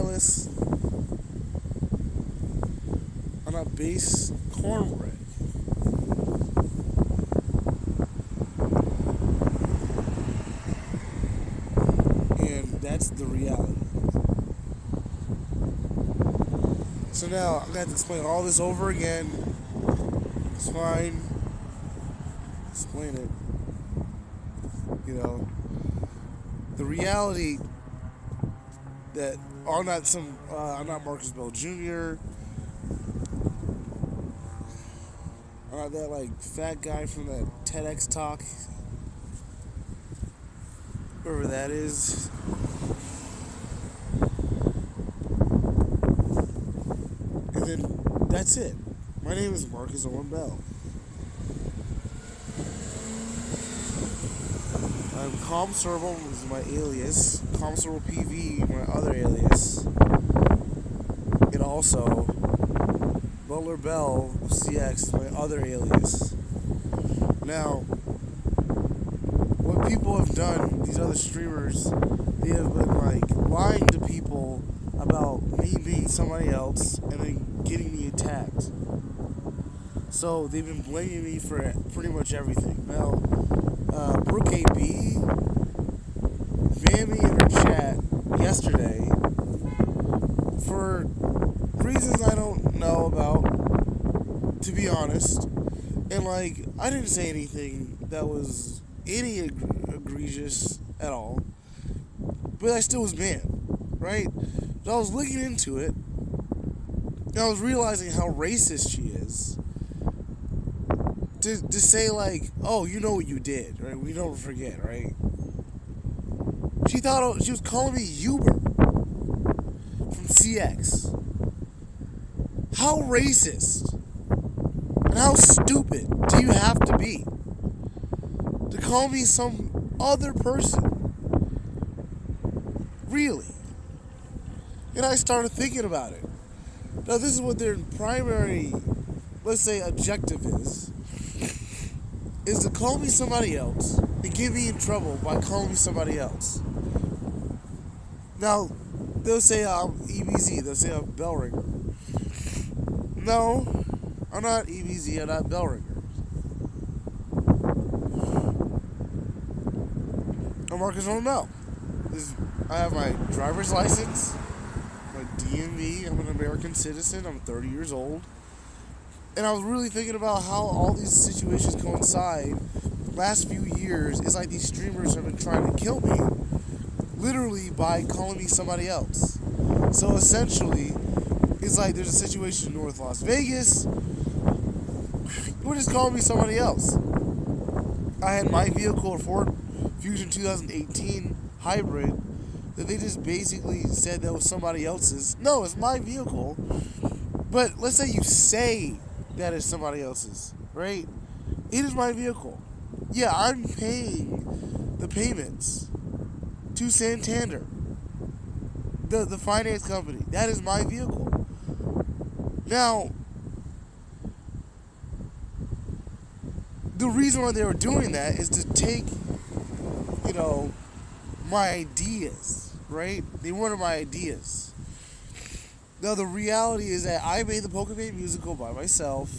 stylist on a base cornbread. And that's the reality. So now I'm going to have to explain all this over again. It's fine. Explain it. You know, the reality that I'm not Marcus Bell Jr. I'm not that like fat guy from that TEDx talk, whoever that is. And then that's it. My name is Marcus Owen Bell. I'm Calm Serval is my alias. Calm Serval PV, my other alias. And also, Butler Bell of CX is my other alias. Now, what people have done, these other streamers, they have been like lying to people about me being somebody else and then getting me attacked. So they've been blaming me for pretty much everything. Now, Brooke AB banned me in her chat yesterday for reasons I don't know about, to be honest. And like, I didn't say anything that was any egregious at all, but I still was banned, right? But I was looking into it, and I was realizing how racist she is. To say like, oh, you know what you did, right? We don't forget, right? She thought she was calling me Yuber from CX. How racist and how stupid do you have to be to call me some other person? Really? And I started thinking about it. Now this is what their primary, let's say, objective is to call me somebody else and get me in trouble by calling me somebody else. Now, they'll say I'm EBZ, they'll say I'm bell ringer. No, I'm not EBZ, I'm not bell ringer. I'm Marcus Owen Bell. I have my driver's license, my DMV, I'm an American citizen, I'm 30 years old. And I was really thinking about how all these situations coincide. The last few years, it's like these streamers have been trying to kill me, literally by calling me somebody else. So essentially, it's like there's a situation in North Las Vegas, we're just calling me somebody else. I had my vehicle, a Ford Fusion 2018 hybrid, that they just basically said that was somebody else's. No, it's my vehicle. But let's say you say that is somebody else's, right? It is my vehicle. Yeah, I'm paying the payments to Santander, the finance company. That is my vehicle. Now, the reason why they were doing that is to take, my ideas, right? They wanted my ideas. Now, the reality is that I made the Pokemon musical by myself.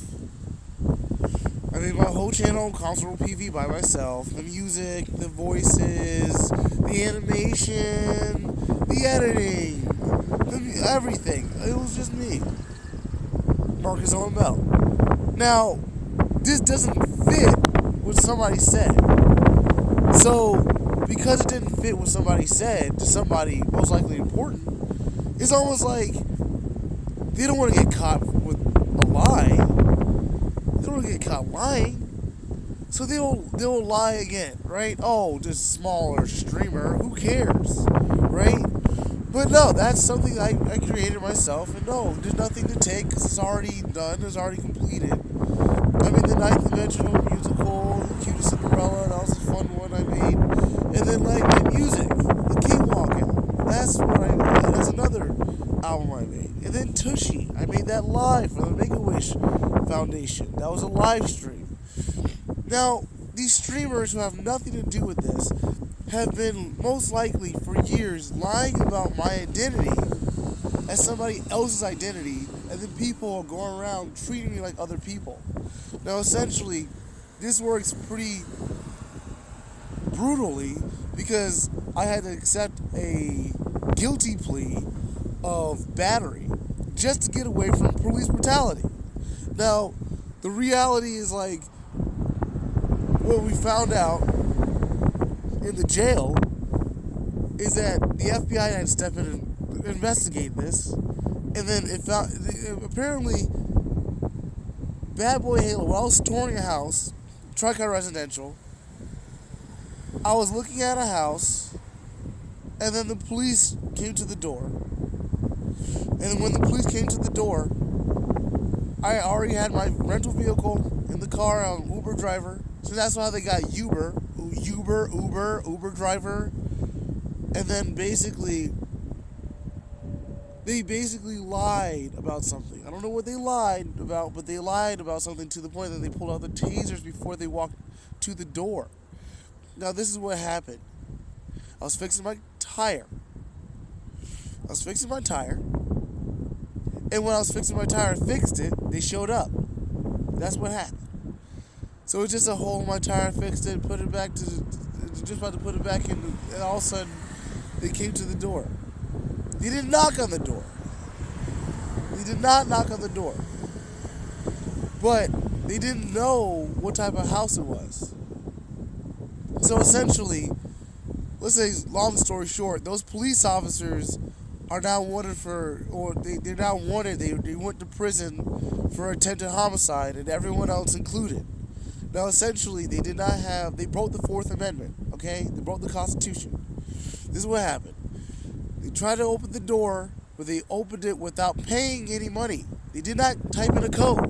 I made my whole channel, Console PV, by myself. The music, the voices, the animation, the editing, everything. It was just me, Marcus Owen Bell. Now, this doesn't fit what somebody said. So, because it didn't fit what somebody said to somebody most likely important, it's almost like they don't want to get caught with a lie. They don't want to get caught lying. So they'll lie again, right? Oh, just smaller streamer. Who cares, right? But no, that's something I created myself. And no, there's nothing to take because it's already done. It's already completed. I mean, the Ninth Dimensional musical, the Cutest Cinderella, that was a fun one I made. And then, like, my music, the Cakewalk album. That's what I made. That's another album I made. And then Tushy, I made that live for the Make-A-Wish Foundation. That was a live stream. Now, these streamers who have nothing to do with this have been most likely for years lying about my identity as somebody else's identity, and then people are going around treating me like other people. Now, essentially, this works pretty brutally because I had to accept a guilty plea of battery just to get away from police brutality. Now, the reality is like what we found out in the jail is that the FBI had to step in and investigate this, and then it found apparently Bad Boy Halo. While I was touring a house, Tri-Car Residential, I was looking at a house, and then the police came to the door. And when the police came to the door, I already had my rental vehicle in the car. I'm an Uber driver, so that's why they got Uber driver. And then they basically lied about something. I don't know what they lied about, but they lied about something to the point that they pulled out the tasers before they walked to the door. Now, this is what happened. I was fixing my tire. And when I was fixing my tire and fixed it, they showed up. That's what happened. So it's just a hole in my tire, fixed it, put it back just about to put it back in, and all of a sudden, they came to the door. They didn't knock on the door. They did not knock on the door. But they didn't know what type of house it was. So essentially, let's say, long story short, those police officers are now wanted they're now wanted. They went to prison for attempted homicide, and everyone else included. Now, essentially, they broke the Fourth Amendment, okay? They broke the Constitution. This is what happened. They tried to open the door, but they opened it without paying any money. They did not type in a code,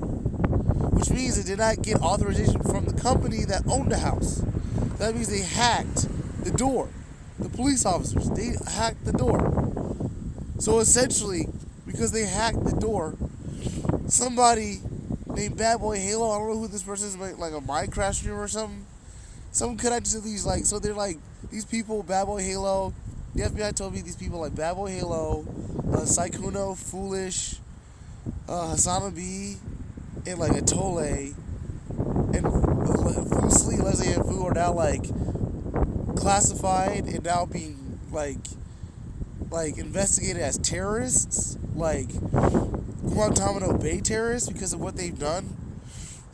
which means they did not get authorization from the company that owned the house. That means they hacked the door. The police officers, they hacked the door. So essentially, because they hacked the door, somebody named Bad Boy Halo, I don't know who this person is, like a Minecraft streamer or something. Someone connected to these, so they're like, these people, Bad Boy Halo, the FBI told me these people like Bad Boy Halo, Saikuno, Foolish, Hasana B, and like Atole, and Fusli, Leslie, and Fu are now classified and now being investigated as terrorists, like Guantanamo Bay terrorists, because of what they've done.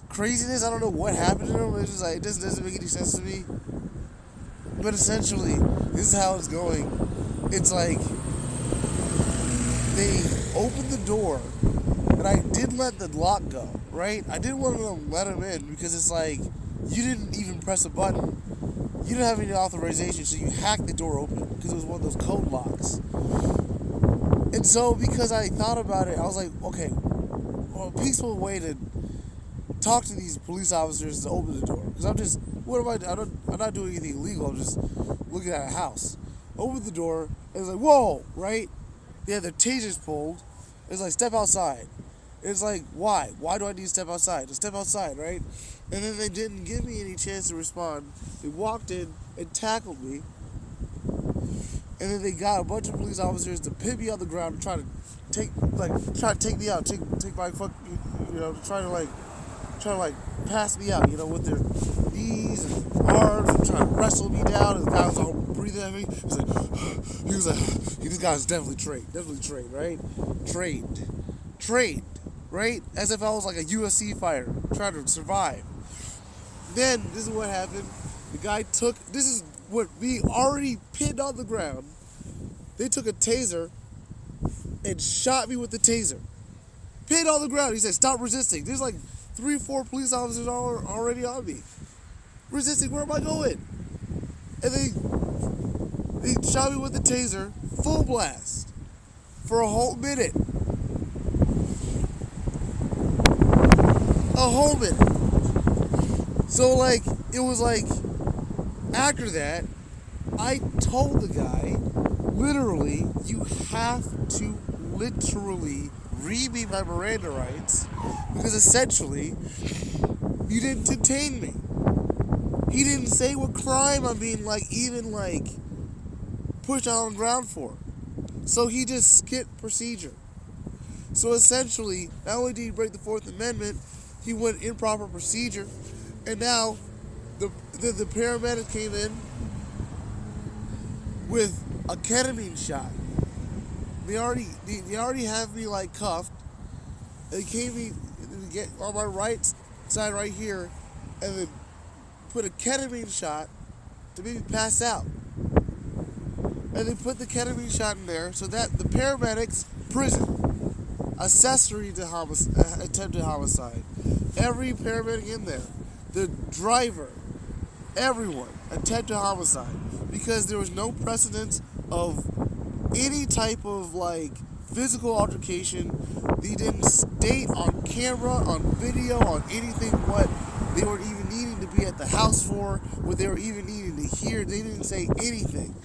Craziness. I don't know what happened to them. It's just it doesn't make any sense to me. But essentially, this is how it's going. It's like they opened the door, and I did let the lock go. Right? I didn't want to let them in because it's like you didn't even press a button. You didn't have any authorization, so you hacked the door open because it was one of those code locks. And so, because I thought about it, I was like, okay, well, a peaceful way to talk to these police officers is to open the door. Because I'm not doing anything illegal. I'm just looking at a house. Open the door, and it's like, whoa, right? They had their tasers pulled. It's like, step outside. It's like, why? Why do I need to step outside? To step outside, right? And then they didn't give me any chance to respond. They walked in and tackled me. And then they got a bunch of police officers to pin me on the ground and try to take me out, take my fuck, try to pass me out, with their knees and arms and try to wrestle me down. And the guy was all breathing at me. He was like, this guy's definitely trained, right? Trained, right? As if I was like a UFC fighter trying to survive. Then this is what happened. The guy this is what me already pinned on the ground. They took a taser and shot me with the taser. Pinned on the ground. He said, stop resisting. There's like 3 or 4 police officers already on me. Resisting, where am I going? And they shot me with the taser, full blast, for a whole minute. A whole minute. So it was after that, I told the guy, literally, you have to literally read me my Miranda rights, because essentially, you didn't detain me. He didn't say what crime I'm being pushed out on the ground for. So he just skipped procedure. So essentially, not only did he break the Fourth Amendment, he went improper procedure, and now the paramedic came in with a ketamine shot. They already have me like cuffed. They came me get on my right side right here, and then put a ketamine shot to make me pass out. And they put the ketamine shot in there so that the paramedics, prison, accessory to attempted homicide. Every paramedic in there, the driver, everyone, attempted homicide, because there was no precedence of any type of like physical altercation. They didn't state on camera, on video, on anything what they were even needing to be at the house for, what they were even needing to hear. They didn't say anything.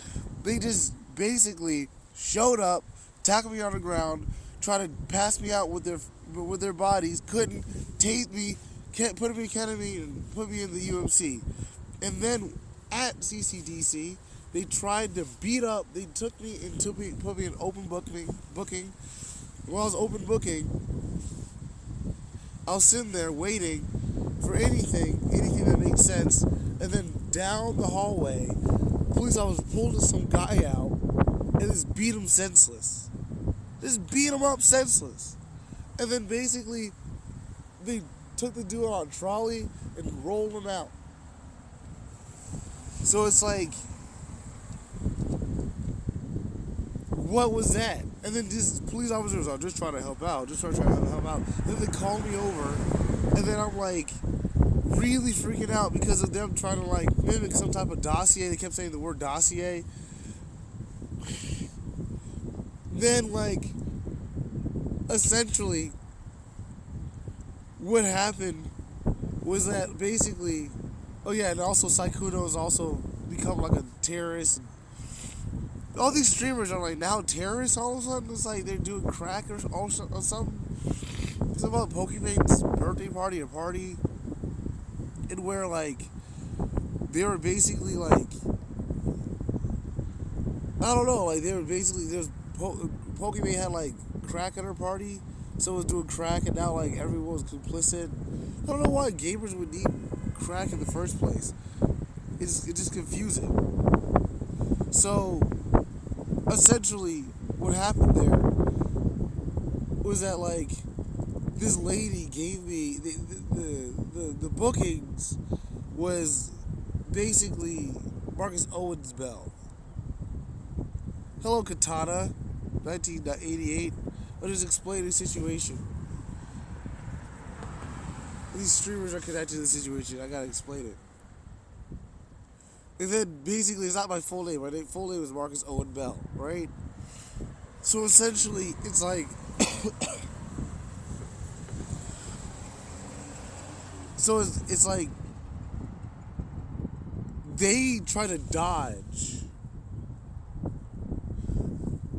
They just basically showed up, tackled me on the ground, tried to pass me out with their bodies, couldn't, tased me, put me in ketamine, and put me in the UMC. And then at CCDC, they tried to beat up. They took me and put me in open booking. While I was open booking, I was sitting there waiting for anything that made sense. And then down the hallway, police officers pulled some guy out and just beat him senseless. Just beat him up senseless. And then basically, they took the dude on a trolley and rolled him out. So it's like, what was that? And then these police officers are just trying to help out, just trying to help out. Then they call me over, and then I'm like really freaking out because of them trying to like mimic some type of dossier. They kept saying the word dossier. Then like, essentially, what happened was that basically, oh yeah, and also Saikudo has also become like a terrorist. All these streamers are like now terrorists all of a sudden. It's like they're doing crack or something. It's about Pokemon's birthday party or party. And where like they were basically like, I don't know, like they were basically, there's Pokemon had like crack at her party. So it was doing crack, and now like everyone was complicit. I don't know why gamers would need crack in the first place. It's just confusing. So essentially, what happened there was that like this lady gave me the bookings was basically Marcus Owen Bell. Hello, Katana, 1988. I'll just explain the situation. These streamers are connected to the situation. I gotta explain it. And then basically, it's not my full name. My full name is Marcus Owen Bell, right? So essentially, it's like, so it's like they try to dodge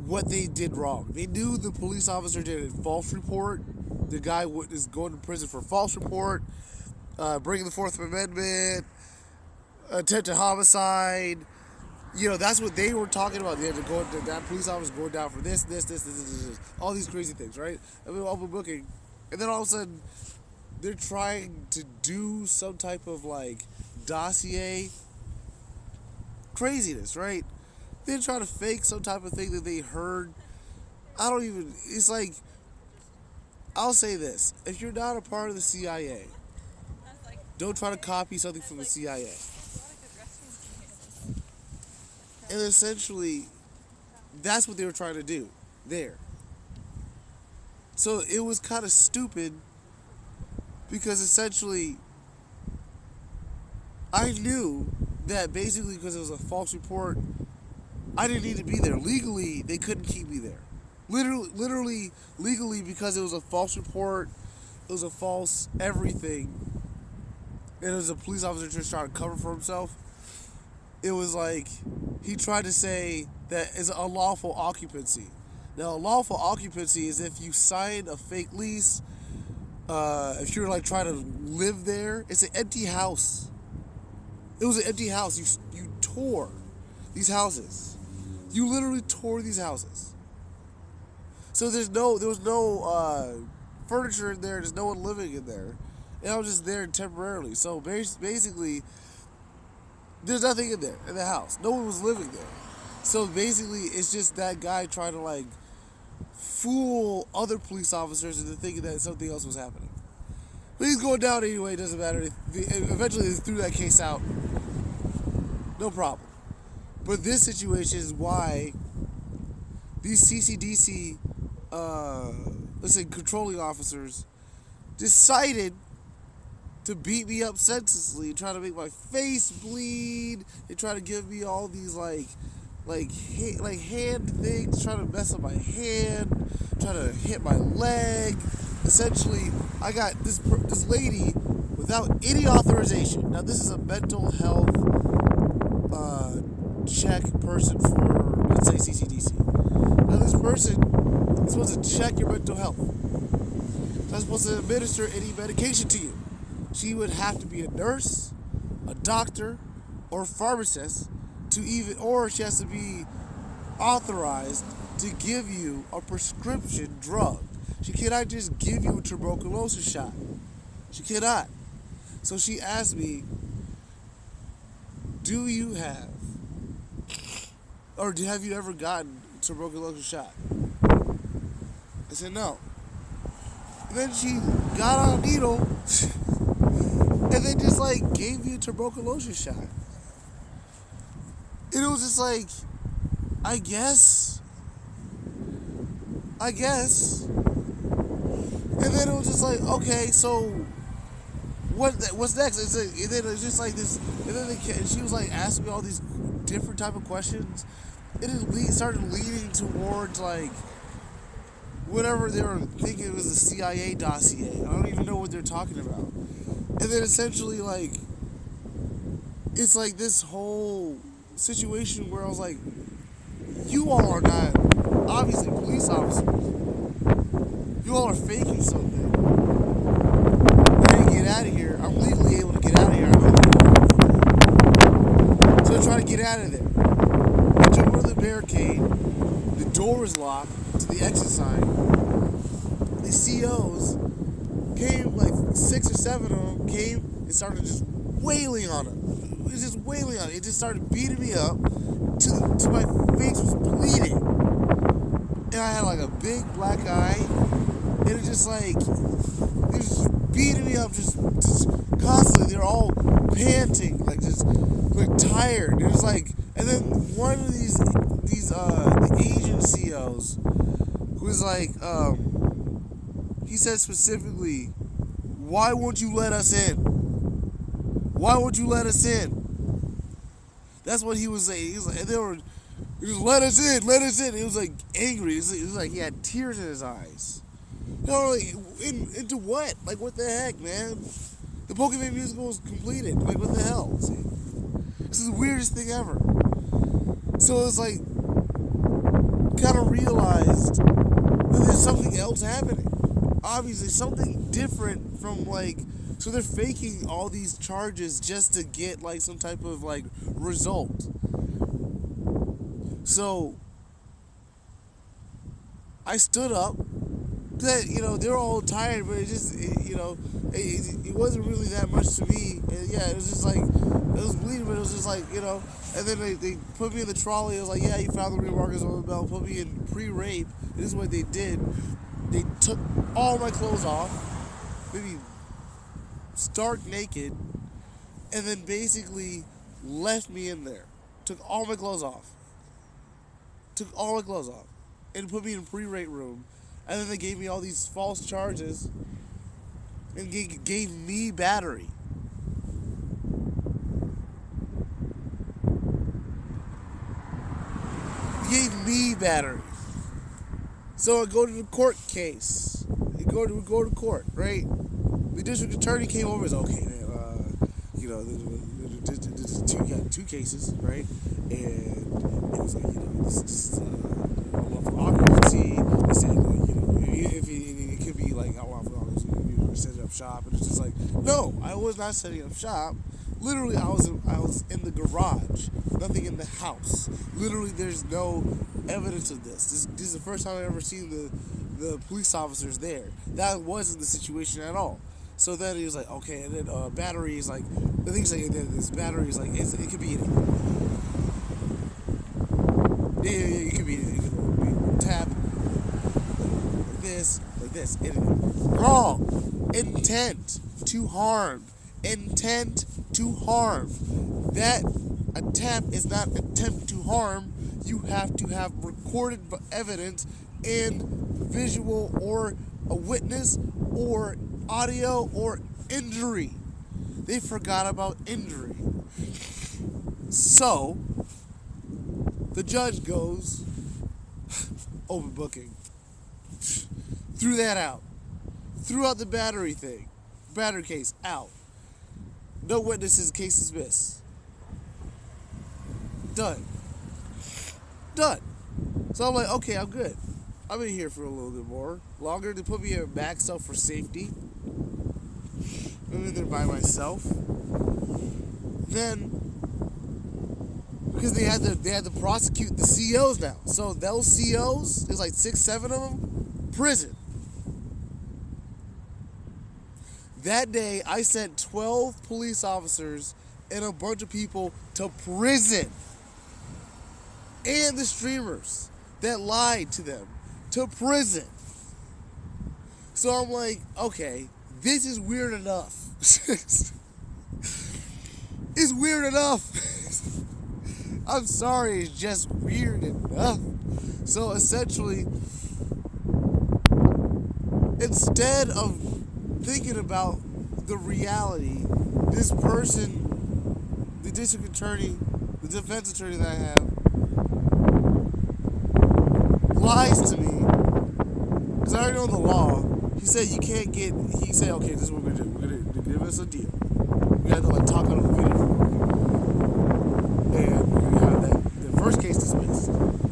what they did wrong. They knew the police officer did a false report. The guy is going to prison for false report, breaking the Fourth Amendment, attempted homicide. You know, that's what they were talking about. They had to go. That police officer going down for this, all these crazy things, right? I mean, open booking, and then all of a sudden, they're trying to do some type of like dossier craziness, right? They're trying to fake some type of thing that they heard. I don't even. It's like, I'll say this: if you're not a part of the CIA, don't try to copy something from the CIA. And essentially, that's what they were trying to do there. So it was kind of stupid because essentially, I knew that basically because it was a false report, I didn't need to be there. Legally, they couldn't keep me there. Literally, legally, because it was a false report, it was a false everything, and it was a police officer just trying to cover for himself. It was like, he tried to say that it's a lawful occupancy. Now, a lawful occupancy is if you sign a fake lease, if you're like trying to live there, it's an empty house. It was an empty house. You tore these houses. You literally tore these houses. So there was no furniture in there. There's no one living in there, and I was just there temporarily. So basically, there's nothing in there in the house. No one was living there. So basically, it's just that guy trying to like fool other police officers into thinking that something else was happening. But he's going down anyway. It doesn't matter. Eventually, they threw that case out. No problem. But this situation is why these CCDC, let's say, controlling officers decided to beat me up senselessly, try to make my face bleed. They try to give me all these like hand things, try to mess up my hand, try to hit my leg. Essentially, I got this lady without any authorization. Now, this is a mental health check person for, let's say, CCDC. Now, this person is supposed to check your mental health. It's not supposed to administer any medication to you. She would have to be a nurse, a doctor, or a pharmacist or she has to be authorized to give you a prescription drug. She cannot just give you a tuberculosis shot. She cannot. So she asked me, have you ever gotten a tuberculosis shot? I said no. And then she got on a needle and then just like gave me a tuberculosis shot. And it was just like, I guess. And then it was just like, okay, so what's next? And then it was just like this. And then she was like asking me all these different type of questions. And it started leading towards like whatever they were thinking it was a CIA dossier. I don't even know what they're talking about. And then essentially like, it's like this whole situation where I was like, you all are not obviously police officers. You all are faking something. I need to get out of here. I'm legally able to get out of here. So I try to get out of there. I jump over the barricade. The door was locked to the exit sign. The COs came, like 6 or 7 of them came and started just wailing on him. It was just wailing on it. It just started beating me up to my face was bleeding. And I had like a big black eye. And it just like, it was just beating me up just constantly. They were all panting, like just like tired. It was like, and then one of these the Asian COs was like, he said specifically, why won't you let us in? Why won't you let us in? That's what he was saying. He was like, they were just let us in. It was like angry. It was like he had tears in his eyes. You know, like, into what? Like, what the heck, man? The Pokemon musical was completed. Like, what the hell? See? This is the weirdest thing ever. So it's like, kind of realized that there's something else happening. Obviously, something different from like. So they're faking all these charges just to get like some type of like result. So I stood up. That, you know, they were all tired, but it just, it wasn't really that much to me. And yeah, it was just like, it was bleeding, but it was just like, you know. And then they put me in the trolley. It was like, yeah, you found the real Marcus Owen Bell. Put me in pre-rape. This is what they did. They took all my clothes off, maybe stark naked, and then basically left me in there. Took all my clothes off. And put me in a pre-rape room. And then they gave me all these false charges and gave me battery. So I go to the court case. We go to court, right? The district attorney came over and said, okay, man, there's two cases, right? And it was like, this is unlawful occupancy. They said, if it could be like unlawful occupancy, you were setting up shop. And it's just like, no, I was not setting up shop. Literally, I was in the garage, nothing in the house. Literally, there's no evidence of this is the first time I've ever seen the police officers there. That wasn't the situation at all. So then he was like, okay, and then battery is like, the thing's like, this battery is like, it could be anything. Yeah, it could be anything. It could be tap, like this, anything. Wrong. Intent to harm. Intent to harm. That a tap is not attempt to harm. You have to have recorded evidence and visual or a witness or audio or injury. They forgot about injury. So, the judge goes, open booking. Threw that out. Threw out the battery thing. Battery case, out. No witnesses, case dismissed. Done. Done. So I'm like, okay, I'm good. I've been here for a little bit more. Longer. They put me in back cell for safety. I'm in there by myself. Then, because they had to prosecute the COs now. So those COs, there's like 6, 7 of them, prison. That day, I sent 12 police officers and a bunch of people to prison. And the streamers that lied to them to prison. So I'm like, okay, this is weird enough. It's weird enough. I'm sorry, it's just weird enough. So essentially, instead of thinking about the reality, this person, the district attorney, the defense attorney that I have, lies to me, because I already know the law. He said you can't get, he said, okay, this is what we're going to do. We're going to give us a deal. We have to like talk out of the video. And we're going to have that, the first case dismissed,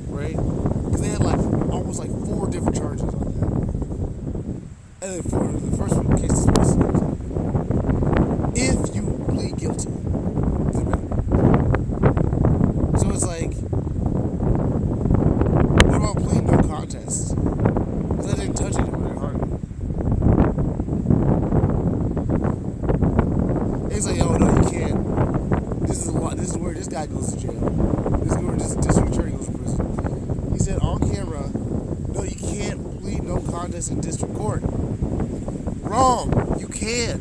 right? Because they had like, almost like 4 different charges on that. And then for the first one, case dismissed. If you plead guilty. So it's like, what about pleading no contest? Because I didn't touch anybody hardly. He's like, oh no, you can't. This is a lot. This is where this guy goes to jail. This is where this district attorney goes to prison. He said on camera, no, you can't plead no contest in district court. Wrong. You can.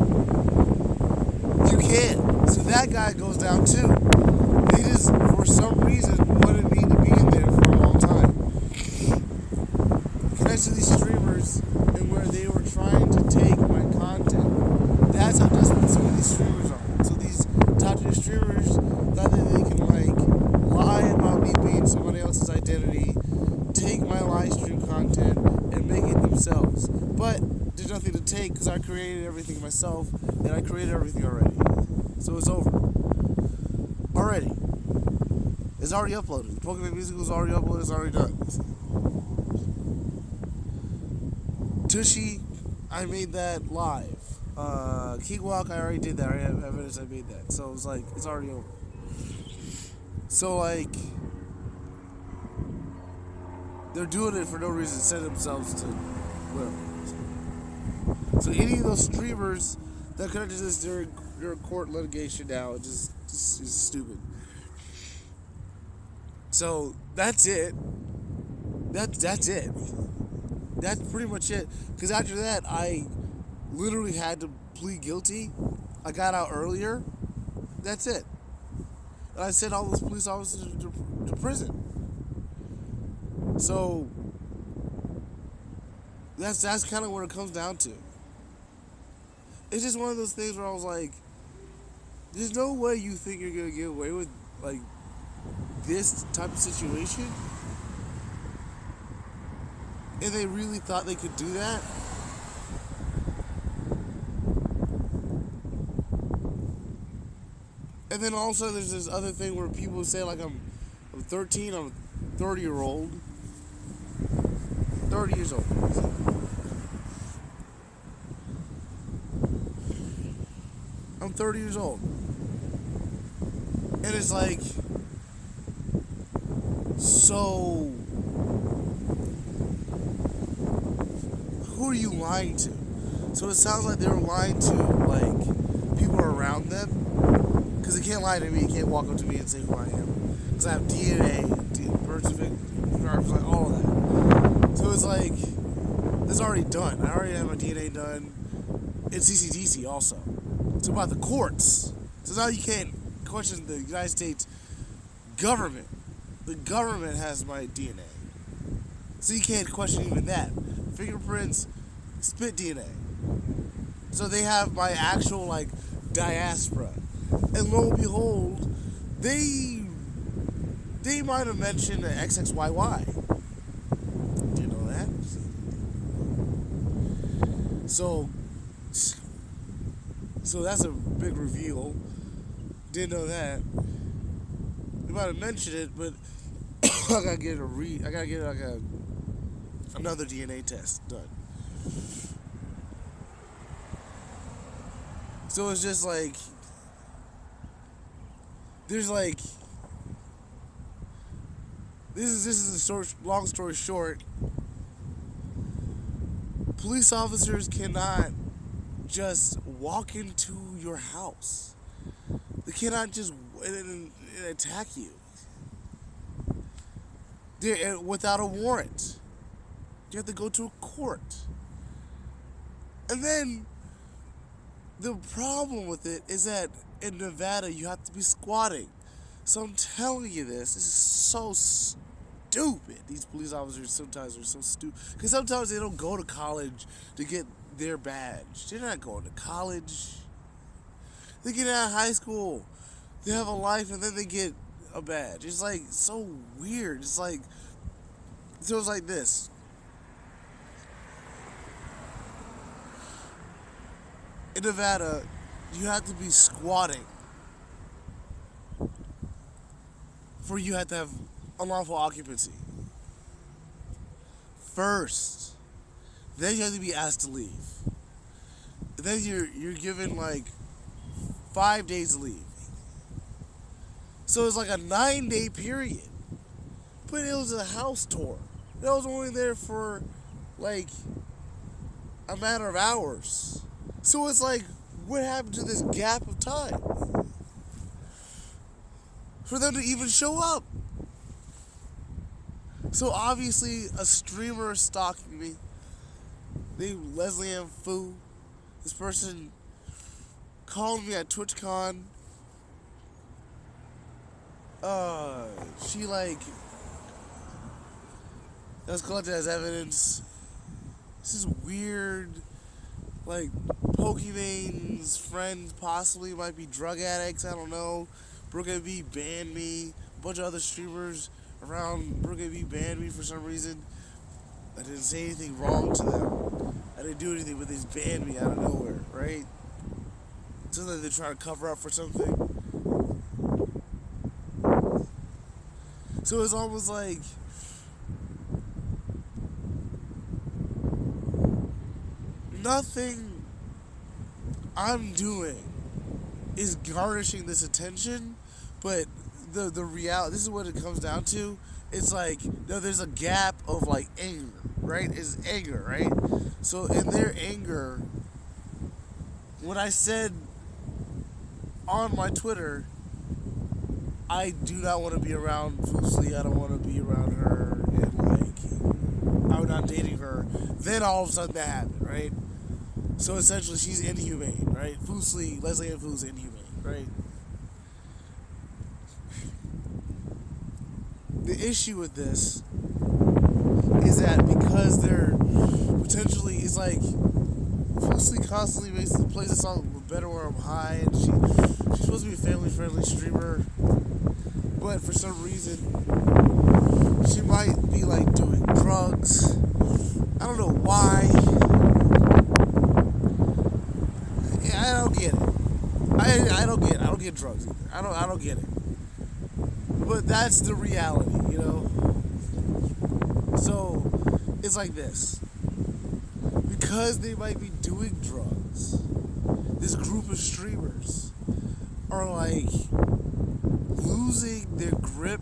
You can. So that guy goes down too. They just, for some reason, wanted me to be in there for a long time. Connected to these streamers and where they were trying to take my content. That's how desperate some of these streamers are. So these top tier streamers thought that they can like lie about me being somebody else's identity, take my live stream content, and make it themselves. But there's nothing to take because I created everything myself and I created everything already. So it's over. Already. It's already uploaded. The Pokemon musical is already uploaded. It's already done. Tushy, I made that live. Cakewalk, I already did that. I already have evidence I made that. So it's like, it's already over. So like, they're doing it for no reason, set themselves to whatever. So any of those streamers that connected to this during court litigation now, it just is stupid. So that's it. That's it. That's pretty much it. Because after that, I literally had to plead guilty. I got out earlier. That's it. And I sent all those police officers to prison. So that's kind of what it comes down to. It's just one of those things where I was like, there's no way you think you're going to get away with, like, this type of situation? And they really thought they could do that? And then also there's this other thing where people say, like, I'm 13, I'm a 30-year-old. 30 years old. I'm 30 years old. And it's like, so who are you lying to? So it sounds like they were lying to, like, people around them. Because they can't lie to me. They can't walk up to me and say who I am. Because I have DNA, birth certificate, like all of that. So it's like, it's already done. I already have my DNA done. It's CCDC also. It's about the courts. So now you can't question the United States government. The government has my DNA. So you can't question even that. Fingerprints, spit DNA. So they have my actual, like, diaspora. And lo and behold, they might have mentioned an XXYY. Do you know that? So that's a big reveal. Didn't know that. They might have mentioned it, but I gotta get another DNA test done. So it's just like, there's like, this is a long story short. Police officers cannot just walk into your house. They cannot just attack you. They're without a warrant. You have to go to a court. And then the problem with it is that in Nevada you have to be squatting. So I'm telling you this is so stupid. These police officers sometimes are so stupid. Because sometimes they don't go to college to get their badge. They're not going to college. They get out of high school. They have a life and then they get a badge. It's like so weird. It's like, so it's like this. In Nevada, you have to be squatting for you have to have unlawful occupancy first. Then you have to be asked to leave. Then you're given like 5 days to leave. So it's like a 9-day period. But it was a house tour. I was only there for like a matter of hours. So it's like, what happened to this gap of time for them to even show up? So obviously a streamer is stalking me named Leslie Ann Fu. This person called me at TwitchCon. She like, that was collected as evidence. This is weird. Like, Pokemon's friends possibly might be drug addicts, I don't know. Brooke B banned me. A bunch of other streamers around Brooke B banned me for some reason. I didn't say anything wrong to them. I didn't do anything, but they just banned me out of nowhere, right? It's like they're trying to cover up for something. So it's almost like, nothing I'm doing is garnishing this attention, but the reality, this is what it comes down to. It's like, no, there's a gap of like anger, right? It's anger, right? So in their anger, when I said on my Twitter, I do not want to be around Fusli, I don't want to be around her, and like, I'm not dating her, then all of a sudden that happened, right? So essentially, she's inhumane, right? Fusli, Leslie Ann Fu's inhumane, right? The issue with this is that because they're potentially, it's like, Fusli constantly plays a song Better Where I'm High, and she's supposed to be a family-friendly streamer, but for some reason, she might be like doing drugs. I don't know why. I don't get it. I don't get it. I don't get drugs either. I don't get it. But that's the reality, you know? So, it's like this. Because they might be doing drugs, this group of streamers are like losing their grip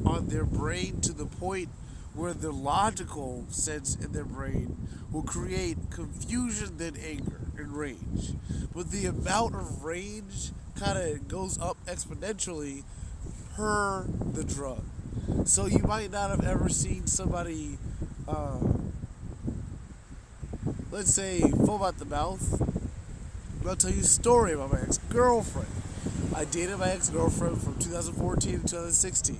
on their brain to the point where the logical sense in their brain will create confusion, then anger and rage. But the amount of rage kind of goes up exponentially per the drug. So you might not have ever seen somebody, uh, let's say, foam out the mouth. I'll tell you a story about my ex-girlfriend. I dated my ex-girlfriend from 2014 to 2016.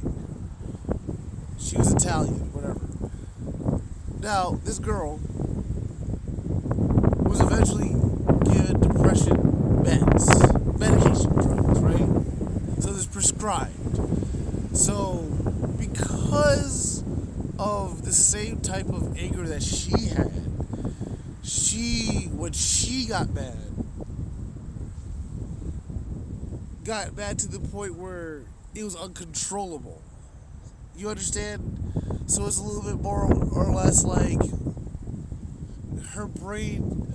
She was Italian, whatever. Now, this girl was eventually given depression medication drugs, right? So this prescribed. So, because of the same type of anger that she had, when she got mad to the point where it was uncontrollable. You understand? So it's a little bit more or less like her brain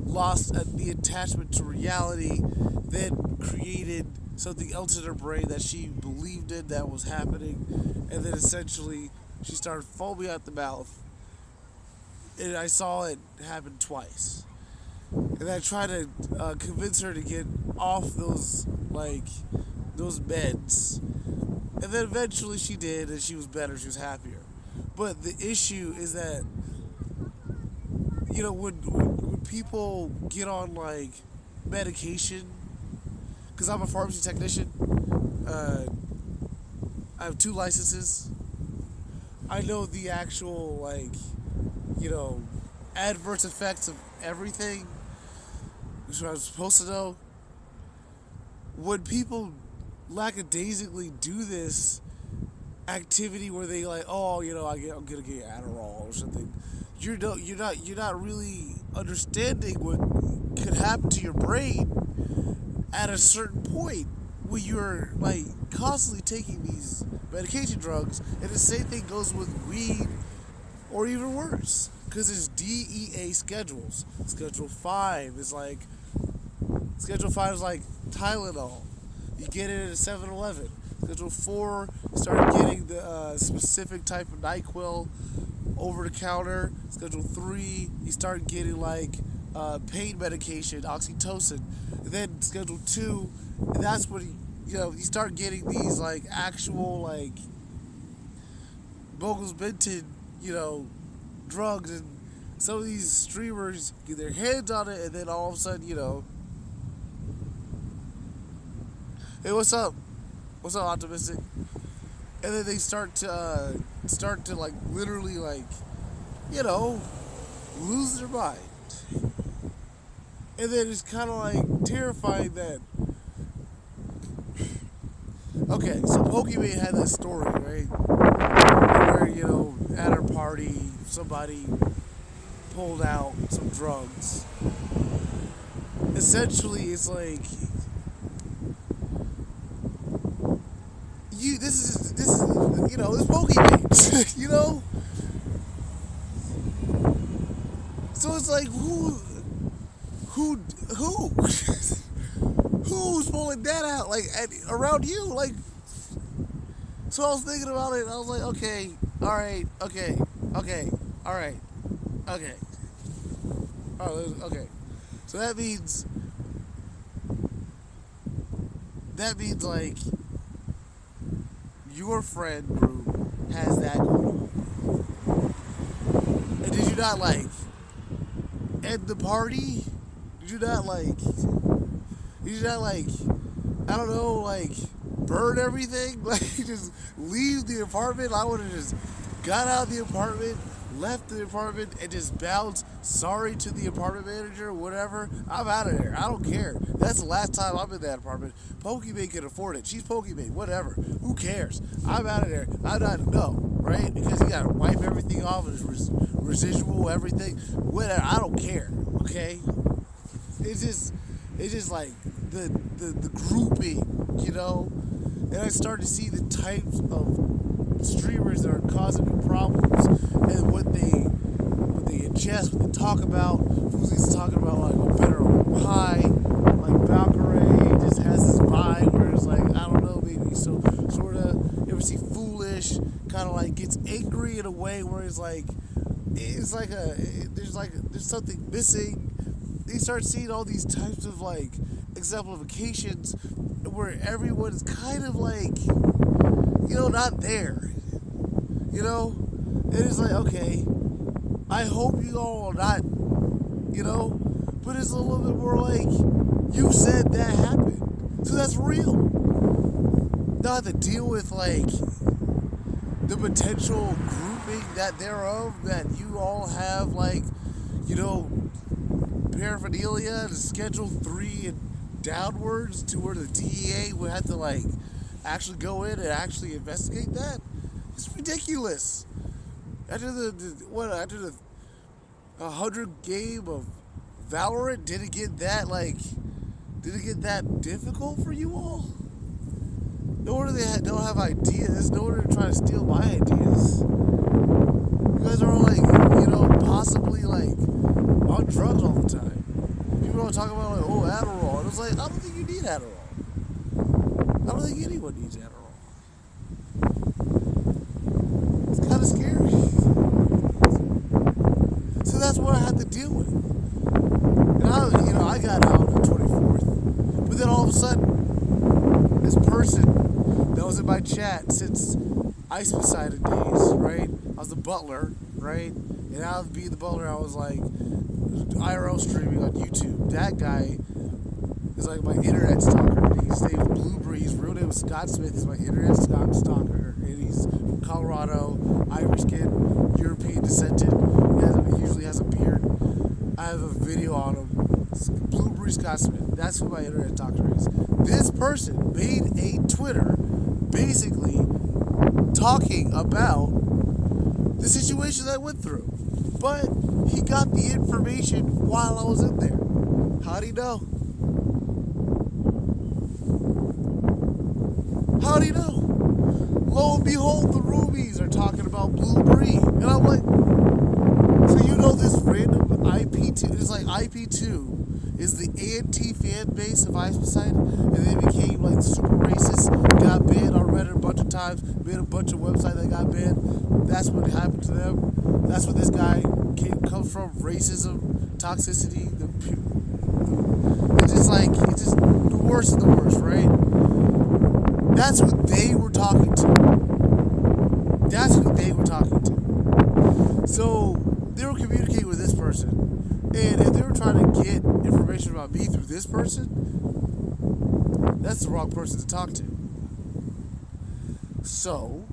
lost the attachment to reality, then created something else in her brain that she believed in that was happening, and then essentially she started foaming out the mouth. And I saw it happen twice. And I tried to convince her to get off those meds. And then eventually she did, and she was better, she was happier. But the issue is that, when people get on, medication, because I'm a pharmacy technician, I have 2 licenses. I know the actual, adverse effects of everything, which is what I'm supposed to know. When people lackadaisically do this activity where they I'm gonna get Adderall or something, you're not really understanding what could happen to your brain at a certain point when you're constantly taking these medication drugs. And the same thing goes with weed, or even worse, because there's DEA schedules. Schedule 5 is like Tylenol. You get it at a 7-Eleven. Schedule 4, you start getting the specific type of NyQuil over the counter. Schedule 3, you start getting pain medication, oxytocin. And then Schedule 2, and that's when you start getting these actual Bogus Benton, drugs, and some of these streamers get their hands on it, and then all of a sudden, hey, what's up? What's up, optimistic? And then they start to literally lose their mind. And then it's kind of terrifying that. Okay, so Pokemon had that story, right? Where at her party, somebody pulled out some drugs. Essentially, it's this is it's Pokemon, So it's who's pulling that out around you So I was thinking about it, and I was like, okay, all right, okay, all right, okay. So that means your friend group has that going on. And did you not end the party? Did you not I don't know, burn everything? Just leave the apartment? I would have just got out of the apartment, left the apartment, and just bounced sorry to the apartment manager or whatever. I'm out of there. I don't care. That's the last time I'm in that apartment. Pokemon can afford it. She's Pokemon. Whatever. Who cares? I'm out of there. I'm not, no, right? Because you gotta wipe everything off, and residual, everything. Whatever. I don't care. Okay? It's just the grouping, And I started to see the types of streamers that are causing me problems, and what they ingest, what they talk about. Fuzi's talking about a better high, Valkyrie just has this vibe where it's I don't know, maybe so sorta. You ever see Foolish? English kind of like gets angry in a way where it's like there's something missing. They start seeing all these types of like exemplifications where everyone is kind of like, not there, and it's like, okay, I hope you all are not, but it's a little bit more like, you said that happened, so that's real. Not have to deal with like the potential grouping thereof that you all have, like, paraphernalia to Schedule 3 and downwards, to where the DEA would have to like actually go in and actually investigate that. It's ridiculous. After the 100 game of Valorant, did it get that difficult for you all? No wonder they don't have ideas. No wonder they're trying to steal my ideas. You guys are all like, possibly like on drugs all the time. People are talking about like, oh, Adderall. And it's like, I don't think you need Adderall. I don't think anyone needs Adderall. It's kind of scary. So that's what I had to deal with. And I got out on the 24th. But then all of a sudden, this person that was in my chat since Ice Poseidon days, right? I was the butler, right? And out of being the butler, I was like IRL streaming on YouTube. That guy is like my internet stalker. His name is Blueberry. His real name is Scott Smith. He's my internet stalker. And he's from Colorado, Irish kid, European descendant. He usually has a beard. I have a video on him. Blueberry Scott Smith. That's who my internet stalker is. This person made a Twitter basically talking about the situation that I went through. But he got the information while I was in there. How'd he know? How'd he know? Lo and behold, the Rubies are talking about Blueberry. And I'm like, so this random IP2, it's like IP2 is the anti-fan base of Ice Poseidon, and they became like super racist, got banned on Reddit a bunch of times, made a bunch of websites that got banned. That's what happened to them. That's where this guy comes from, racism, toxicity. It's just the worst of the worst, right? That's who they were talking to. That's who they were talking to. So they were communicating with this person, and if they were trying to get information about me through this person, that's the wrong person to talk to. So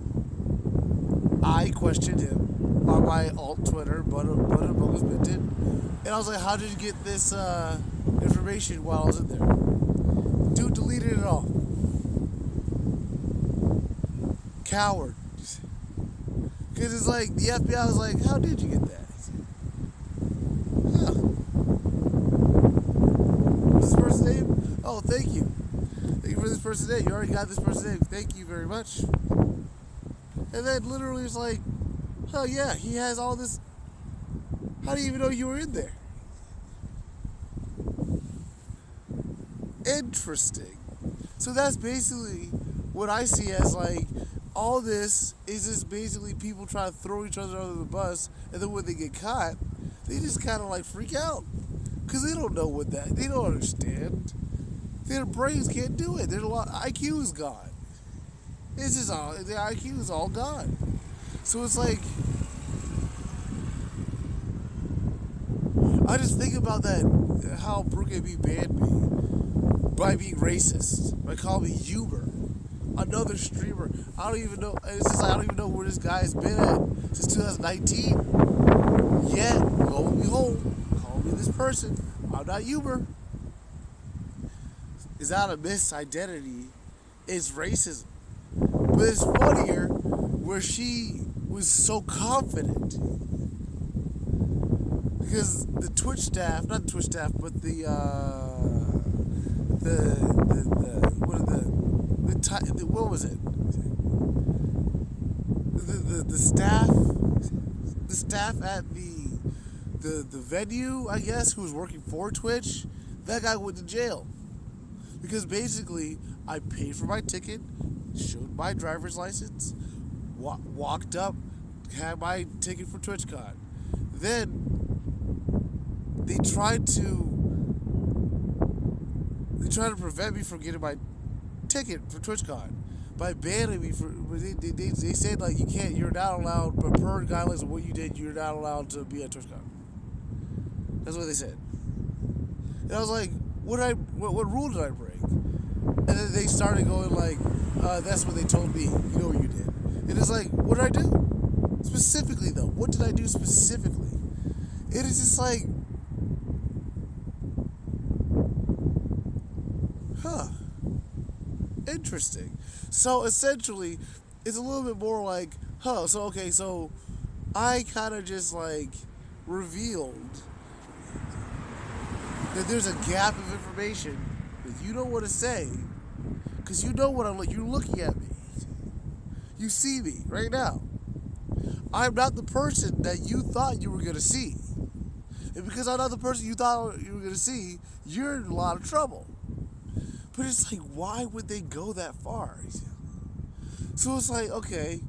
I questioned him on my alt Twitter, Bogus Minted, and I was like, how did you get this information while I was in there? Dude deleted it all. Coward. Because it's like, the FBI was like, how did you get that? Huh. What's this person's name? Oh, thank you. Thank you for this person's name. You already got this person's name. Thank you very much. And then literally it's like, oh yeah, he has all this. How do you even know you were in there? Interesting. So that's basically what I see as like, all this is just basically people trying to throw each other under the bus, and then when they get caught, they just kind of like freak out. Because they don't know they don't understand. Their brains can't do it. Their IQ is gone. It's just their IQ is all gone. So it's like, I just think about that, how Brooke B banned me by being racist, by calling me Yuber, another streamer. I don't even know. It's just like, I don't even know where this guy's been at since 2019. Yet, lo and behold, call me this person. I'm not Yuber. It's not a misidentity. It's racism. But it's funnier where she was so confident. Because the Twitch staff, not the Twitch staff, but what was it? The staff at the venue, I guess, who was working for Twitch, that guy went to jail. Because basically, I paid for my ticket, showed my driver's license, walked up, had my ticket for TwitchCon. Then they tried to prevent me from getting my ticket for TwitchCon by banning me for. They said like you're not allowed, but per guidelines of what you did, you're not allowed to be at TwitchCon. That's what they said. And I was like, what rule did I break? And then they started going like, that's what they told me. You know what you did. And it's like, what did I do? Specifically though, what did I do specifically? It is just like, interesting. So essentially, it's a little bit more like, so I kind of just like revealed that there's a gap of information that you don't want to say because you know what you're looking at me. You see me right now. I'm not the person that you thought you were going to see. And because I'm not the person you thought you were going to see, you're in a lot of trouble. But it's like, why would they go that far? So it's like, okay.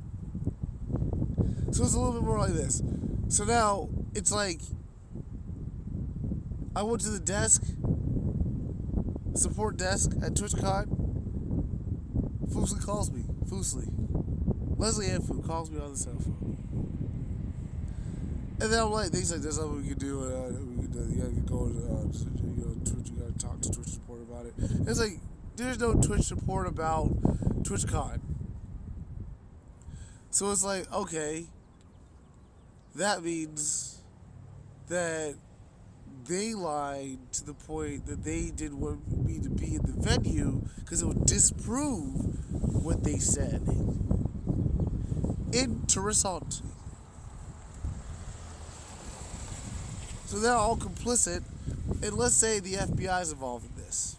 So it's a little bit more like this. So now, it's like, I went to the support desk at TwitchCon. Foosly calls me. Leslie and Foo calls me on the cell phone. And then I'm like, they said, there's nothing we can do. You gotta go to Twitch, you gotta talk to Twitch support about it. And it's like, there's no Twitch support about TwitchCon. So it's like, okay, that means that they lied to the point that they didn't want me to be in the venue because it would disprove what they said. Interessant. So they're all complicit, and let's say the FBI is involved in this.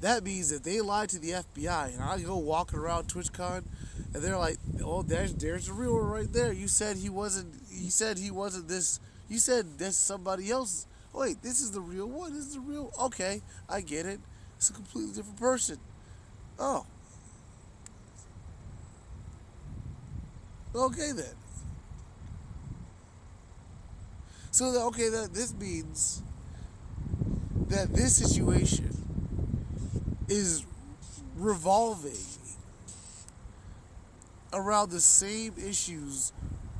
That means that they lied to the FBI, and I go walking around TwitchCon, and they're like, "Oh, there's the real one right there. You said he wasn't. He said he wasn't this. You said that's somebody else. Wait, this is the real one. This is the real. Okay, I get it. It's a completely different person. Oh, okay then. So that this means that this situation is revolving around the same issues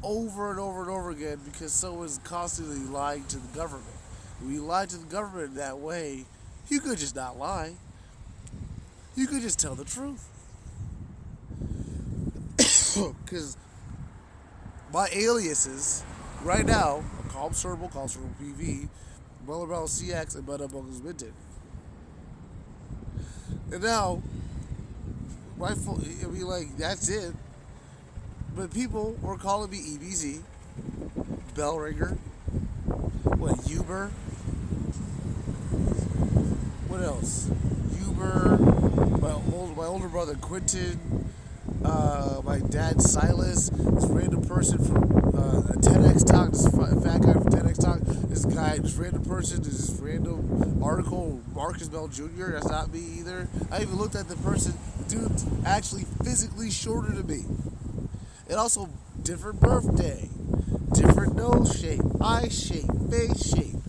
over and over and over again because someone's constantly lying to the government. When you lie to the government that way, you could just not lie. You could just tell the truth. Because my aliases right now are Calm Cerebral PV, Bella CX, and Bud Buggles Minted. And now, that's it. But people were calling me EBZ, Bellringer, Yuber? What else? Yuber, my older brother Quentin, my dad Silas, this random person from a 10X Talk, this fat guy from 10X Talk, this random person, this random article, Marcus Bell Jr., that's not me either. I even looked at the person, the dude's actually physically shorter than me. And also, different birthday, different nose shape, eye shape, face shape,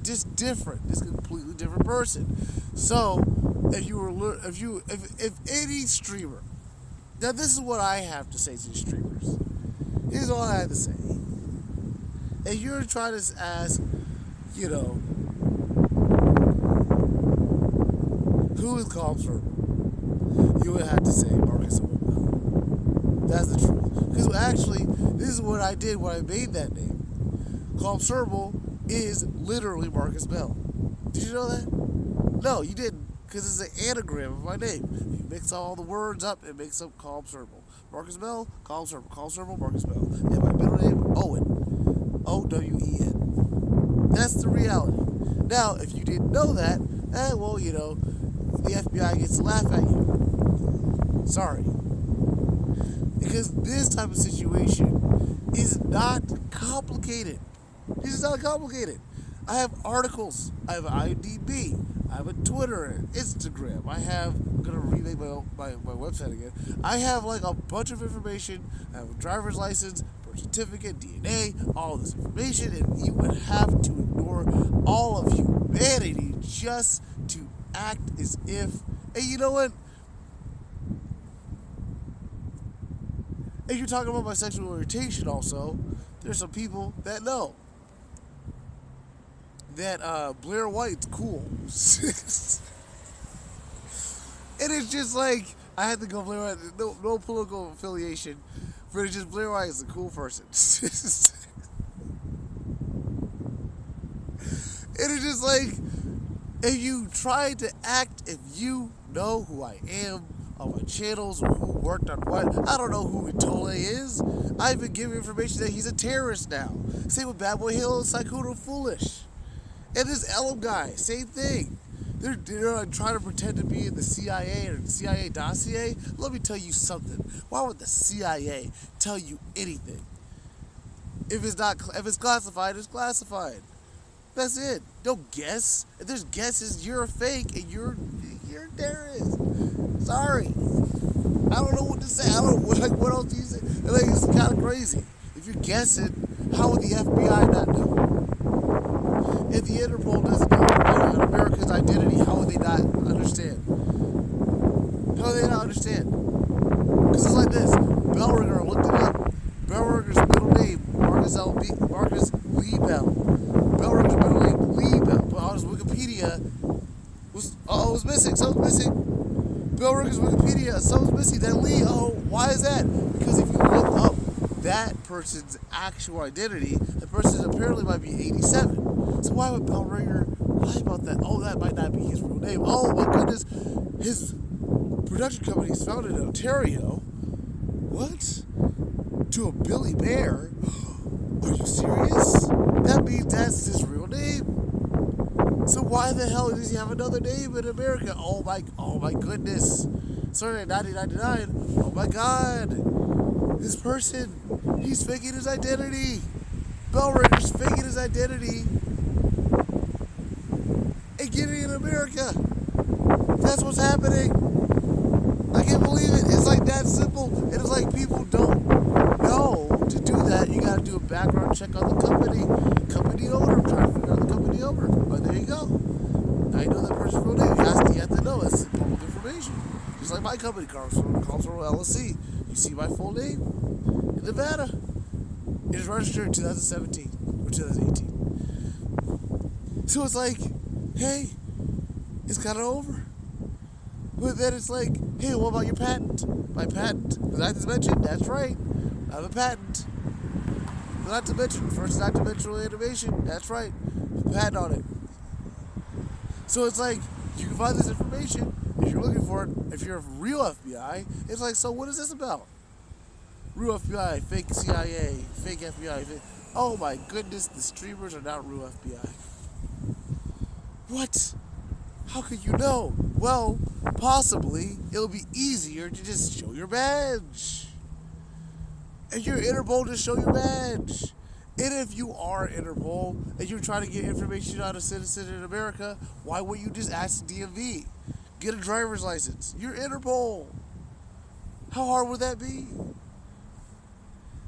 just different. This completely different person. So, if any streamer, now this is what I have to say to the streamers. Here's all I have to say. If you're trying to ask, who is Calm Cerebral, you would have to say Marcus Owen Bell. That's the truth. Because actually, this is what I did when I made that name. Calm Cerebral is literally Marcus Bell. Did you know that? No, you didn't. Because it's an anagram of my name. You mix all the words up, it makes up Calm Cerebral. Marcus Bell, Calm Cerebral. Calm Cerebral, Marcus Bell. And my middle name, Owen. O-W-E-N. That's the reality. Now, if you didn't know that, the FBI gets to laugh at you. Sorry. Because this type of situation is not complicated. This is not complicated. I have articles. I have IMDb. I I have a Twitter, and Instagram. I'm gonna remake my website again. I have like a bunch of information. I have a driver's license, birth certificate, DNA, all this information, and you would have to ignore all of humanity just to act as if. And you know what? And you're talking about my sexual orientation also. There's some people that know that Blair White's cool. And it's just like, I had to go Blair White, no political affiliation, but it's just Blair White is a cool person. And it's just like, if you try to act, if you know who I am on my channels or who worked on what, I don't know who Tole is. I've been giving information that he's a terrorist now. Same with Bad Boy Hill and Saikudo Foolish. And this Elam guy, same thing. They're trying to pretend to be in the CIA or the CIA dossier. Let me tell you something. Why would the CIA tell you anything? If it's classified, it's classified. That's it. Don't guess. If there's guesses, you're a fake and you're a terrorist. Sorry. I don't know what to say. I don't what else do you say? Like, it's kind of crazy. If you're guessing, how would the FBI not know? If the Interpol doesn't know America's identity, how would they not understand? How would they not understand? Because it's like this. Bellringer looked it up. Bellringer's middle name, Marcus Lee Bell. Bellringer's middle name, Lee Bell. But on his Wikipedia, was missing. Something's missing. Bellringer's Wikipedia, something's missing. That Lee, why is that? Because if you look up that person's actual identity, the person apparently might be 87. So why would Bellringer lie about that? Oh, that might not be his real name. Oh my goodness, his production company is founded in Ontario. What? To a Billy Bear? Are you serious? That means that's his real name. So why the hell does he have another name in America? Oh my goodness. Sorry, 1999. Oh my God. This person, he's faking his identity. Bellringer's faking his identity and getting in America. That's what's happening. I can't believe it. It's like that simple. And it's like people don't know to do that. You gotta do a background check on the company owner. Try to figure out the company owner. But there you go. Now you know that person's real name. You have to know. It's public information. Just like my company, Cultural LLC. You see my full name in Nevada. It is registered in 2017 or 2018. So it's like, hey, it's kind of over. But then it's like, hey, what about your patent? My patent, because I just mentioned, that's right, I have a patent. Not to mention, first not-dimensional animation, that's right, patent on it. So it's like, you can find this information if you're looking for it. If you're a real FBI, it's like, so what is this about? Real FBI, fake CIA, fake FBI. Oh my goodness, the streamers are not real FBI. What? How could you know? Well, possibly it'll be easier to just show your badge. And you're Interpol, just show your badge. And if you are Interpol and you're trying to get information on a citizen in America, why wouldn't you just ask the DMV? Get a driver's license. You're Interpol. How hard would that be?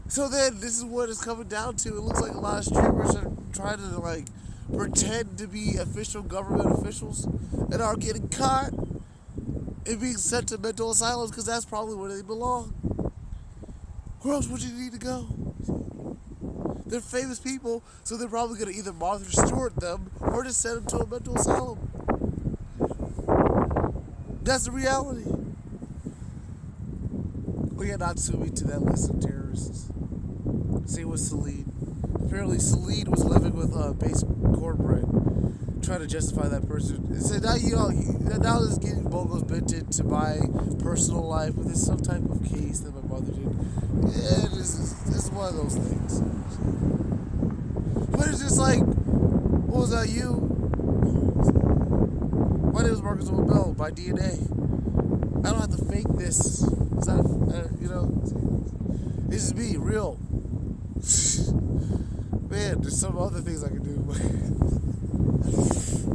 So then, this is what it's coming down to. It looks like a lot of streamers are trying to, like, pretend to be official government officials and are getting caught and being sent to mental asylums because that's probably where they belong. Where else would you need to go? They're famous people, so they're probably going to either Martha Stewart them or just send them to a mental asylum. That's the reality. We are not suing to that list of terrorists. Same with Celine. Apparently Celine was living with base cornbread, trying to justify that person. So now now this getting Bogo's bent into my personal life, but there's some type of case that my mother did. Yeah, this is one of those things. But it's just like, what was that, you? My name is Marcus Owen Bell, by DNA. I don't have to fake this. It's not, this is me, real. Man, there's some other things I can do.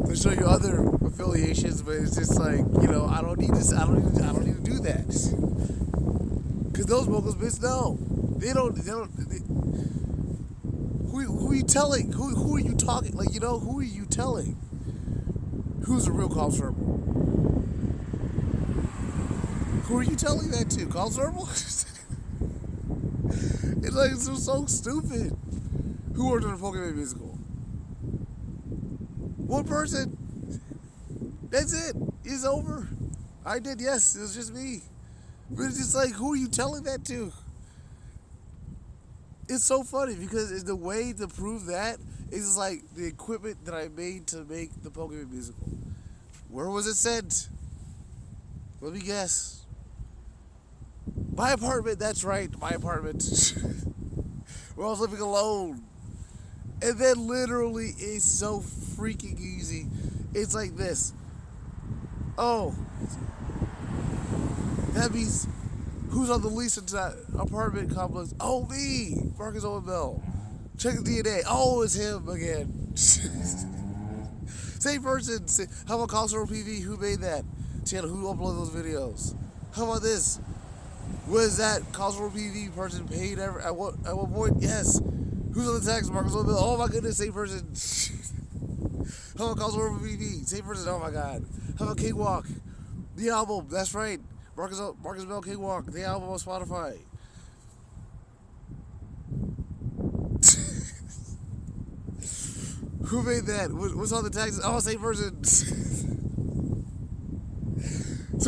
to show you other affiliations, but it's just like, you know, I don't need this. I don't need to do that. Cause those vocals, bitch, no, they don't. Who are you telling? Who are you talking? Like, you know, who are you telling? Who's the real Carl Serble? Who are you telling that to? Carl Serble? It's like, it's so stupid. Who worked on the Pokemon musical? One person. That's it. It's over. I did, yes. It was just me. But it's just like, who are you telling that to? It's so funny because the way to prove that is just like the equipment that I made to make the Pokemon musical. Where was it sent? Let me guess. My apartment, that's right, my apartment. Where I was living alone. And then literally, it's so freaking easy. It's like this. Oh. That means, who's on the lease in that apartment complex? Oh, me, Marcus Owen Bell. Check the DNA. Oh, it's him again. Same person. How about Cultural PV? Who made that channel? Who uploaded those videos? How about this? Was that Cultural PV person paid ever? At what point? Yes. Who's on the text? Marcus Owen Bell. Oh my goodness, same person. How about Cultural PV? Same person. Oh my god. How about Cakewalk? The album. That's right. Marcus Bell Cakewalk. The album on Spotify. Who made that? What's on the text? Oh, same person. So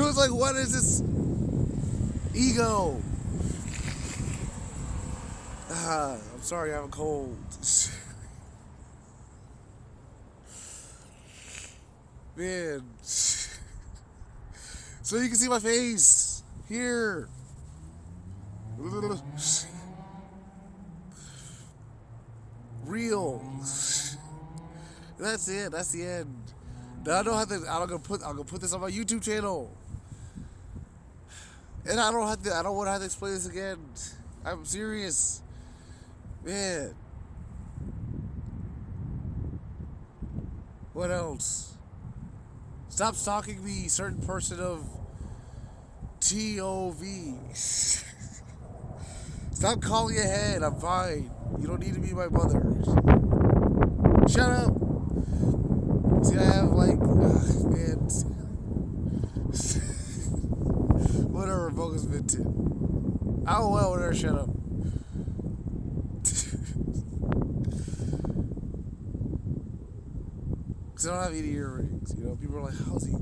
it's like, what is this ego? I'm sorry, I have a cold. Man. So you can see my face. Here. Real. That's it. That's the end. Now I'm gonna put this on my YouTube channel. And I don't want to have to explain this again. I'm serious. Man. What else? Stop stalking me, certain person of TOV. Stop calling ahead. I'm fine. You don't need to be my mother. Shut up. See, I have like, man. Whatever, focus been to. Oh well, whatever. Shut up. Because I don't have any earrings. You know, people are like, how's he?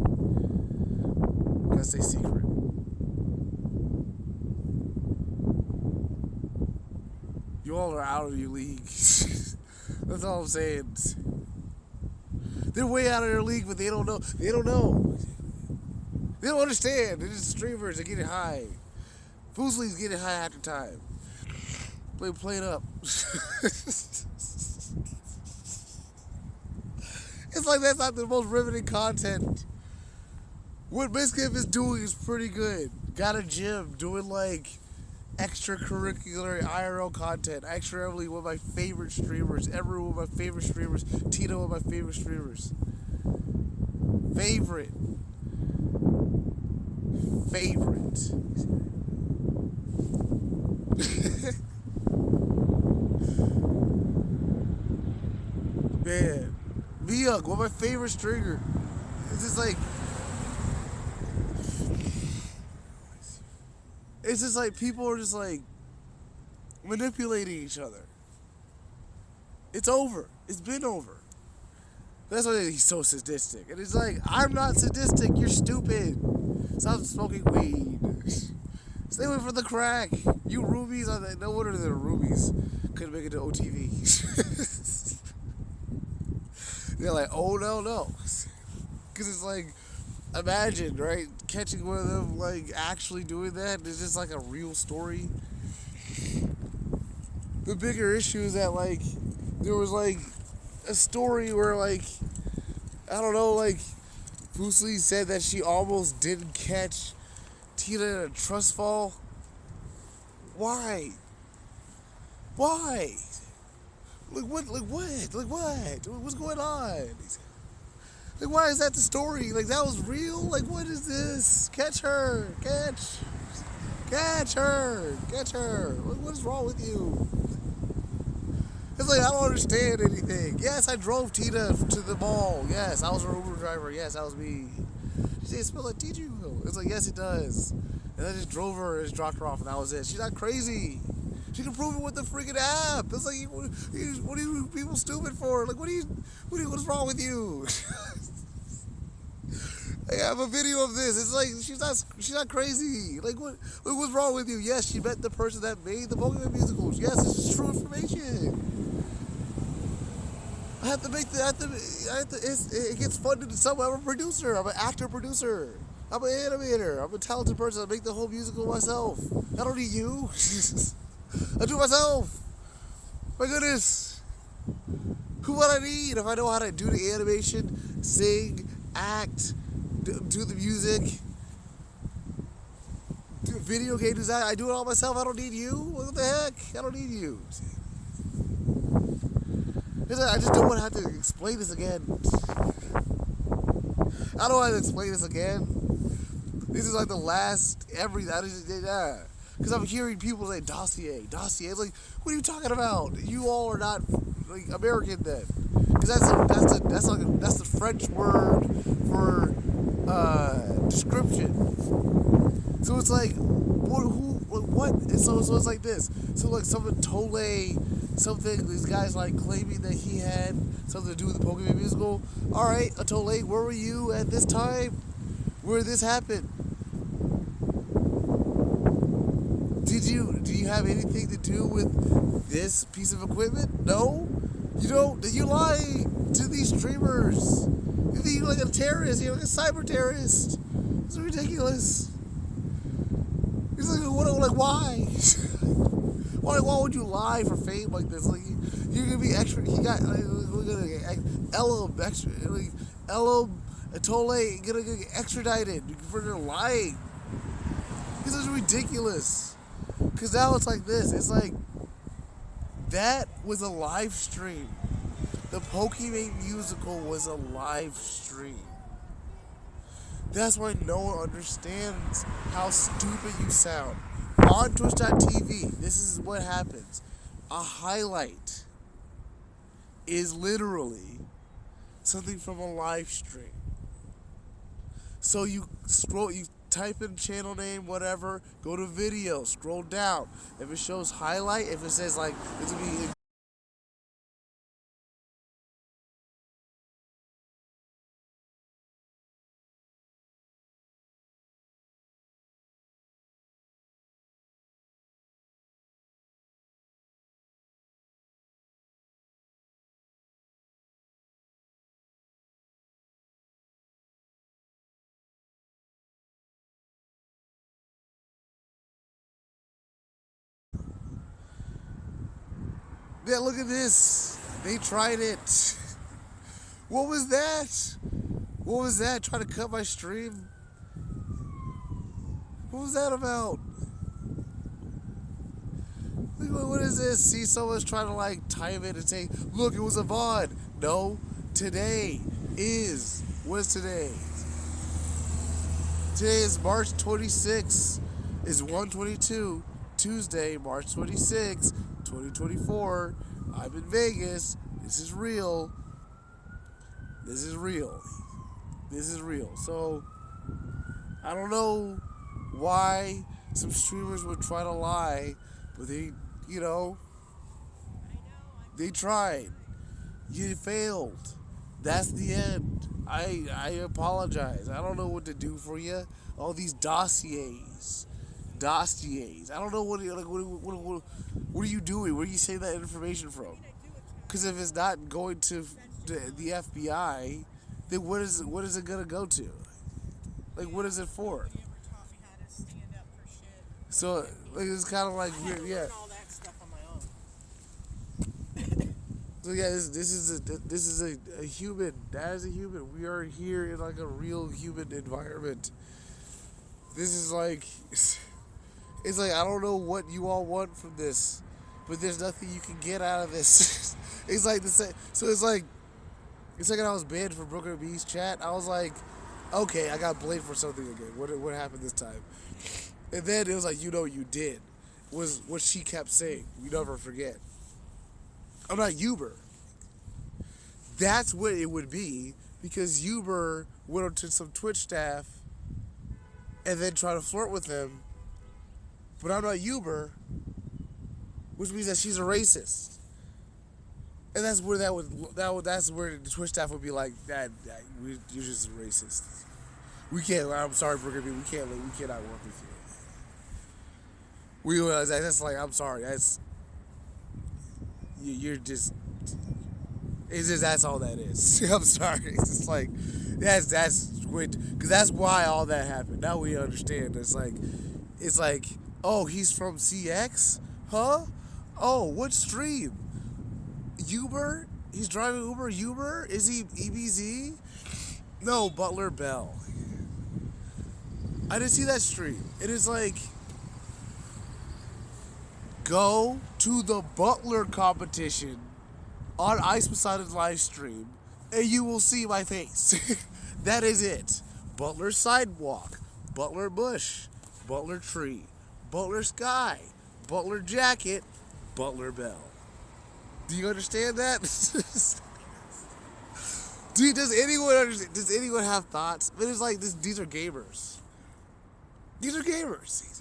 Gotta stay secret. You all are out of your league. That's all I'm saying. They're way out of their league, but they don't know. They don't know. They don't understand. They're just streamers. They're getting high. Foosly's getting high after time. Play it up. It's like that's not the most riveting content. What Miskiff is doing is pretty good. Got a gym, doing like extracurricular IRL content. Actually, one of my favorite streamers. Ever one of my favorite streamers. Tito, one of my favorite streamers. Favorite. Man. Miyoung, one of my favorite streamer. It's just like, people are just like manipulating each other. It's over. It's been over. That's why he's so sadistic. And it's like, I'm not sadistic. You're stupid. Stop smoking weed. Stay away from the crack. You rubies are no wonder they're rubies. Couldn't make it to OTV. They're like, oh no. Because it's like, imagine, right? Catching one of them, like, actually doing that. It's just like a real story. The bigger issue is that, like, there was, like, a story where, like, I don't know, like, Foosly said that she almost didn't catch Tina in a trust fall. Why? Like what? What's going on? Like, why is that the story? Like, that was real? Like, what is this? Catch her. Catch her. Catch her. What is wrong with you? It's like, I don't understand anything. Yes, I drove Tina to the mall. Yes, I was her Uber driver. Yes, that was me. She said, it smells like tea tree oil. It's like, yes, it does. And I just drove her and just dropped her off, and that was it. She's not crazy. She can prove it with the freaking app. It's like, what are you people stupid for? Like, what's wrong with you? I have a video of this. It's like, she's not crazy. Like, what's wrong with you? Yes, she met the person that made the Pokemon musicals. Yes, this is true information. I have to make it gets funded to someone. I'm a producer. I'm an actor producer. I'm an animator. I'm a talented person. I make the whole musical myself. I don't need you. I do it myself. My goodness. Who would I need if I know how to do the animation, sing, act, do the music, do video game design? I do it all myself. I don't need you. What the heck? I don't need you. I just don't want to have to explain this again. I don't want to explain this again. This is like the last everything. Because I'm hearing people say dossier. It's like, what are you talking about? You all are not like American then, because that's the French word for description. So it's like, what? And so it's like this. So like someone Tole something. These guys like claiming that he had something to do with the Pokemon musical. All right, Atole, where were you at this time? Where this happened? Do you have anything to do with this piece of equipment? No? You don't? Did you lie to these streamers? You think you're like a terrorist, you're like a cyber terrorist. It's ridiculous. It's like why? Why would you lie for fame like this? Like, you're gonna be extra. He got we're gonna get Elam extra. Like, Elam Atole gonna get extradited for their lying. This is ridiculous. Cause now it's like this. It's like that was a live stream. The Pokemon musical was a live stream. That's why no one understands how stupid you sound. On Twitch.tv, this is what happens. A highlight is literally something from a live stream. So you type in channel name, whatever, go to video, scroll down. If it shows highlight, if it says like, it's gonna be yeah, look at this. They tried it. What was that? What was that? Trying to cut my stream? What was that about? What is this? See, someone's trying to like time it and say, look, it was a VOD. No, today is, what is today? Today is March 26th, is 1/22, Tuesday, March 26th, 2024. I'm in Vegas. This is real. This is real. This is real. So, I don't know why some streamers would try to lie, but they, they tried. You failed. That's the end. I apologize. I don't know what to do for you. All these dossiers. I don't know what are you doing? Where are you saying that information from? Because if it's not going to the FBI, then what is it gonna go to? Like, what is it for? So like, it's kind of like weird, yeah. So yeah, this is a human. That is a human. We are here in like a real human environment. This is like, it's like, I don't know what you all want from this, but there's nothing you can get out of this. It's like the same. So it's like, The second I was banned from Brooklyn B's chat, I was like, okay, I got blamed for something again. What happened this time? And then it was like, you did. Was what she kept saying. You never forget. I'm not Yuber. That's what it would be because Yuber went up to some Twitch staff and then tried to flirt with them. But I'm not Yuber, which means that she's a racist. And that's where that's where the Twitch staff would be like, you're just a racist. We can't. I'm sorry, Brooker B. We cannot work with you. That's like, I'm sorry. You're just. It's just that's all that is. I'm sorry. It's just like that's because that's why all that happened. Now we understand. It's like, oh, he's from CX, huh? Oh, what stream? Uber? He's driving Uber. Uber? Is he EBZ? No, Butler Bell. I didn't see that stream. It is like, go to the Butler competition on Ice Poseidon's live stream, and you will see my face. That is it. Butler sidewalk, Butler bush, Butler tree, Butler sky, Butler jacket, Butler Bell. Do you understand that? Dude, does anyone understand? Does anyone have thoughts? But it's like these are gamers. These are gamers.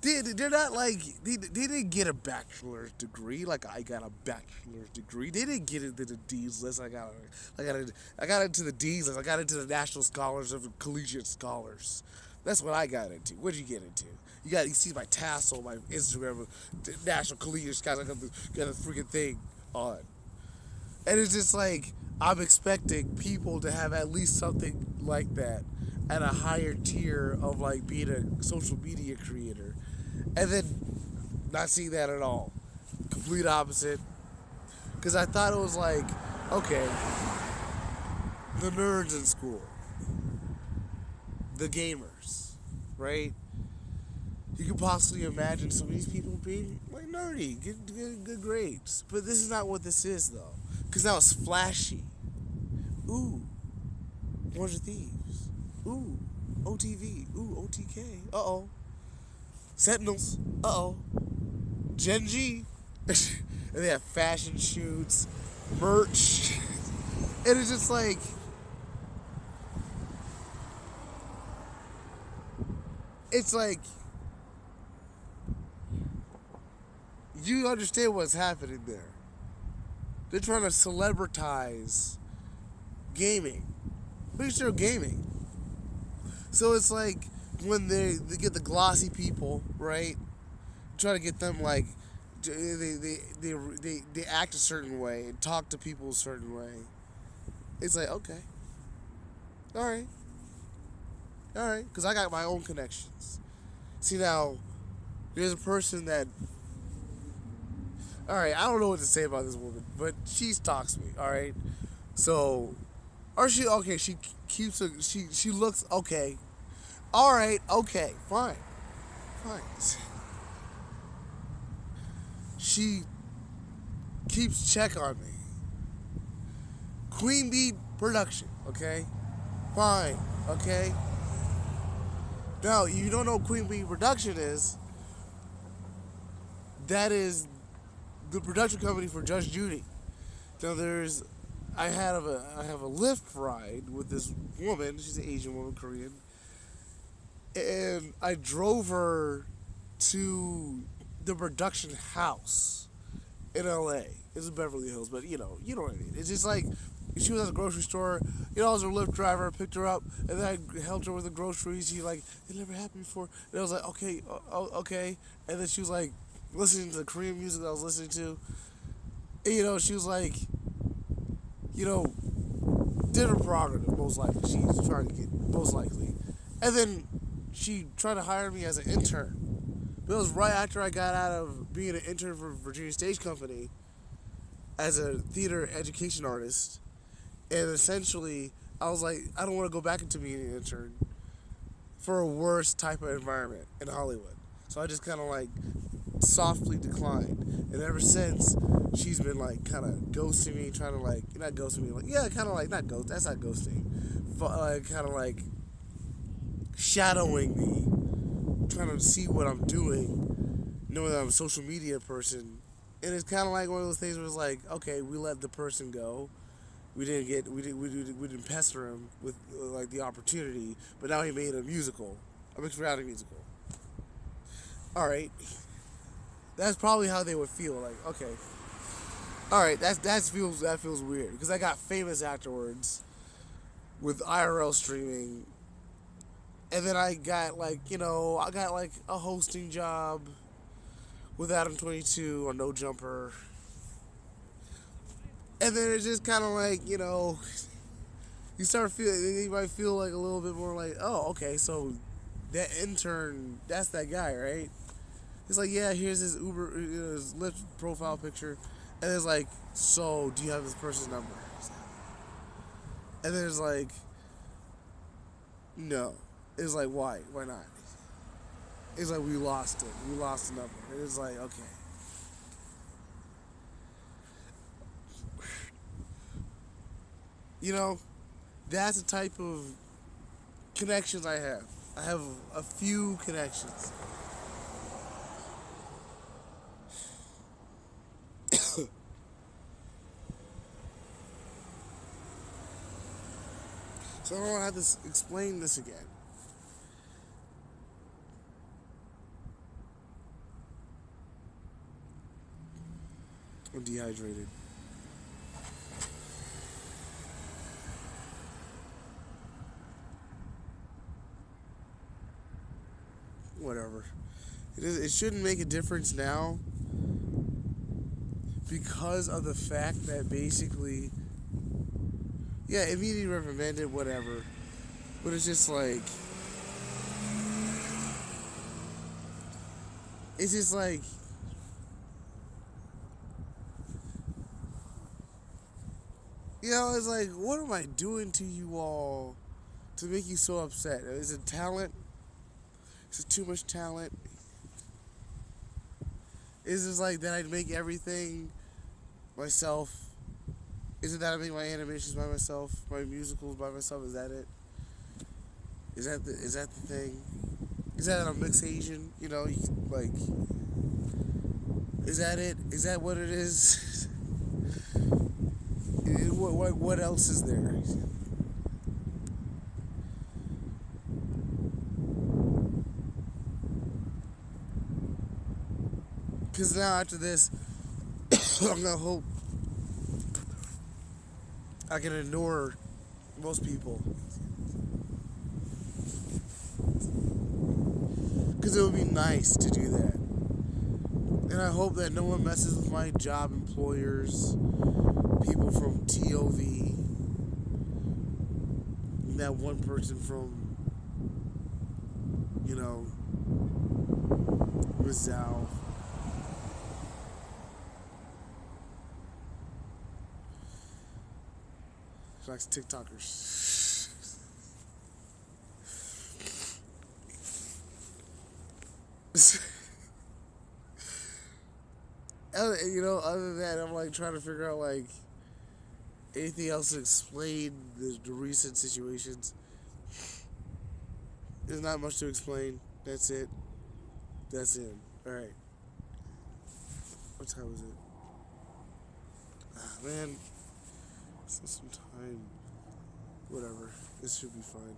They're not like they didn't get a bachelor's degree like I got a bachelor's degree. They didn't get into the D's list. I got into the D's list. I got into the National Scholars of Collegiate Scholars. That's what I got into. What'd you get into? You see my tassel, my Instagram, National Collegiate Scholars. I got a freaking thing on, and it's just like I'm expecting people to have at least something like that at a higher tier of like being a social media creator. And then not seeing that at all. Complete opposite. Because I thought it was like, okay, the nerds in school, the gamers, right? You could possibly imagine some of these people being like nerdy, get good grades. But this is not what this is, though. Because now it's flashy. Ooh, Orange Thieves. Ooh, OTV. Ooh, OTK. Uh-oh. Sentinels. Uh-oh. Gen G. And they have fashion shoots, merch. And it's just like, you understand what's happening there. They're trying to celebritize gaming. But it's still gaming. So it's like when they get the glossy people, right? Try to get them like they act a certain way and talk to people a certain way. It's like, okay, all right, because I got my own connections. See, now there's a person that, all right, I don't know what to say about this woman, but she stalks me. All right, so, or she keeps she looks okay. All right, okay, fine. She keeps check on me. Queen Bee Production, okay? Fine, okay? Now, you don't know what Queen Bee Production is. That is the production company for Judge Judy. Now, I have a Lyft ride with this woman. She's an Asian woman, Korean. And I drove her to the production house in LA. It's in Beverly Hills, but you know what I mean. It's just like she was at the grocery store. I was her Lyft driver. I picked her up, and then I helped her with the groceries. She like, it never happened before. And I was like, okay, okay. And then she was like, listening to the Korean music that I was listening to. And, she was like, dinner prerogative, most likely. She's trying to get, most likely. And then she tried to hire me as an intern. But it was right after I got out of being an intern for Virginia Stage Company as a theater education artist. And essentially, I was like, I don't want to go back into being an intern for a worse type of environment in Hollywood. So I just kind of like softly declined. And ever since, she's been like kind of ghosting me, trying to like, not ghosting me, like, yeah, kind of like, not ghost, that's not ghosting. Kind of like shadowing me, trying to see what I'm doing, knowing that I'm a social media person. And it's kind of like one of those things where it's like, okay, we let the person go. We didn't pester him with like the opportunity, but now he made a musical, a mixed reality musical. All right, that's probably how they would feel. Like, okay, all right, that feels weird because I got famous afterwards with IRL streaming, and then I got like I got like a hosting job with Adam 22 on No Jumper, and then it's just kind of like you start feeling, you might feel like a little bit more like, oh, okay, so that intern, that's that guy, right? It's like, yeah, here's his his Lyft profile picture, and it's like, so do you have this person's number? And then it's like, no. It's like, why? Why not? It's like, we lost it. We lost the number. It's like, okay. That's the type of connections I have. I have a few connections. So I don't have to explain this again. I'm dehydrated. Whatever. It shouldn't make a difference now because of the fact that basically, yeah, immediately reprimanded, whatever. But it's just like, it's like, what am I doing to you all to make you so upset? Is it talent? Is it too much talent? Is it like that I make everything myself? Is it that I make my animations by myself, my musicals by myself? Is that it? Is that the thing? Is that I'm mixed Asian? Like, is that it? Is that what it is? What else is there? Because now after this, I'm gonna hope I can ignore most people. Because it would be nice to do that. And I hope that no one messes with my job employers, people from TOV, and that one person from, Rizal. She likes TikTokers. Other than that, I'm like trying to figure out like anything else to explain the recent situations. There's not much to explain. That's it. That's it. All right. What time is it? Man, some time. Whatever. This should be fine.